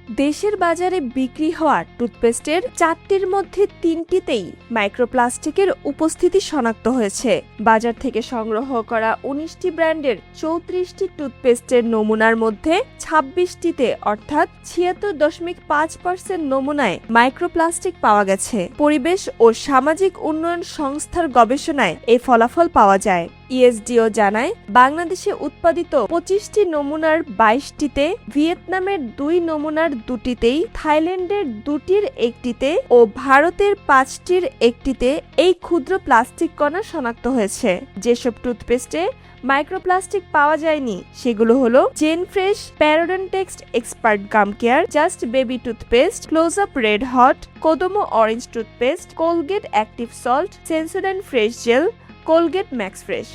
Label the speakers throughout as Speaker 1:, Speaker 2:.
Speaker 1: দেশের বাজারে বিক্রি হওয়া টুথপেস্টের 4টির মধ্যে 3টিতেই মাইক্রোপ্লাস্টিকের উপস্থিতি শনাক্ত হয়েছে। বাজার থেকে সংগ্রহ করা 19টি ব্র্যান্ডের 34টি টুথপেস্টের নমুনার মধ্যে 26টিতে অর্থাৎ 76.5% নমুনায় মাইক্রোপ্লাস্টিক পাওয়া গেছে। পরিবেশ ও সামাজিক উন্নয়ন সংস্থার গবেষণায় এই ফলাফল পাওয়া যায়। ইএসডিও জানায়, বাংলাদেশে উৎপাদিত 25টি নমুনার 22টিতে, ভিয়েতনামের 2 নমুনার 2টিতেই, থাইল্যান্ডের 2টির 1টিতে ও ভারতের 5টির 1টিতে এই ক্ষুদ্র প্লাস্টিক কণা শনাক্ত হয়েছে। যেসব টুথপেস্টে মাইক্রোপ্লাস্টিক পাওয়া যায়নি সেগুলো হলো zen fresh, Parodontax expert gum care, just baby toothpaste, close up red hot, Kodomo orange toothpaste, Colgate active salt, Sensodyne fresh gel, Colgate max fresh.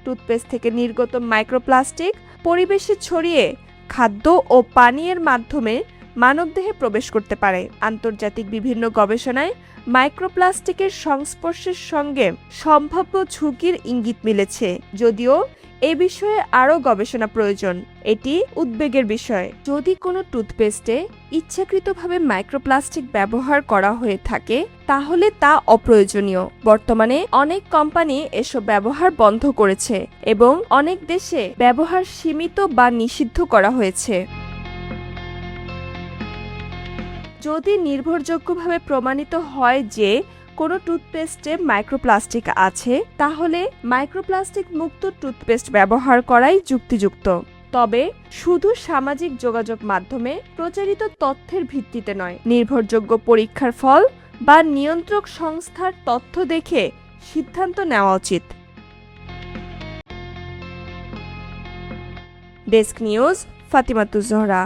Speaker 1: Toothpaste থেকে নির্গত মাইক্রোপ্লাস্টিক পরিবেশে ছড়িয়ে খাদ্য ও পানীয়ের মাধ্যমে মানবদেহে প্রবেশ করতে পারে। আন্তর্জাতিক বিভিন্ন গবেষণায় মাইক্রোপ্লাস্টিকের সংস্পর্শের সঙ্গে সম্ভাব্য ঝুঁকির ইঙ্গিত মিলেছে, যদিও এ বিষয়ে আরও গবেষণা প্রয়োজন। এটি উদ্বেগের বিষয়। যদি কোনো টুথপেস্টে ইচ্ছাকৃতভাবে মাইক্রোপ্লাস্টিক ব্যবহার করা হয়ে থাকে তাহলে তা অপ্রয়োজনীয়। বর্তমানে অনেক কোম্পানি এসব ব্যবহার বন্ধ করেছে এবং অনেক দেশে ব্যবহার সীমিত বা নিষিদ্ধ করা হয়েছে। যদি নির্ভরযোগ্যভাবে প্রমাণিত হয় যে কোনো টুথপেস্টে মাইক্রোপ্লাস্টিক আছে, তাহলে মাইক্রোপ্লাস্টিক মুক্ত টুথপেস্ট ব্যবহার করাই যুক্তিযুক্ত। তবে শুধু সামাজিক যোগাযোগ মাধ্যমে প্রচারিত তথ্যের ভিত্তিতে নয়, নির্ভরযোগ্য পরীক্ষার ফল বা নিয়ন্ত্রক সংস্থার তথ্য দেখে সিদ্ধান্ত নেওয়া উচিত। Desk news, Fatimatuz Zohra.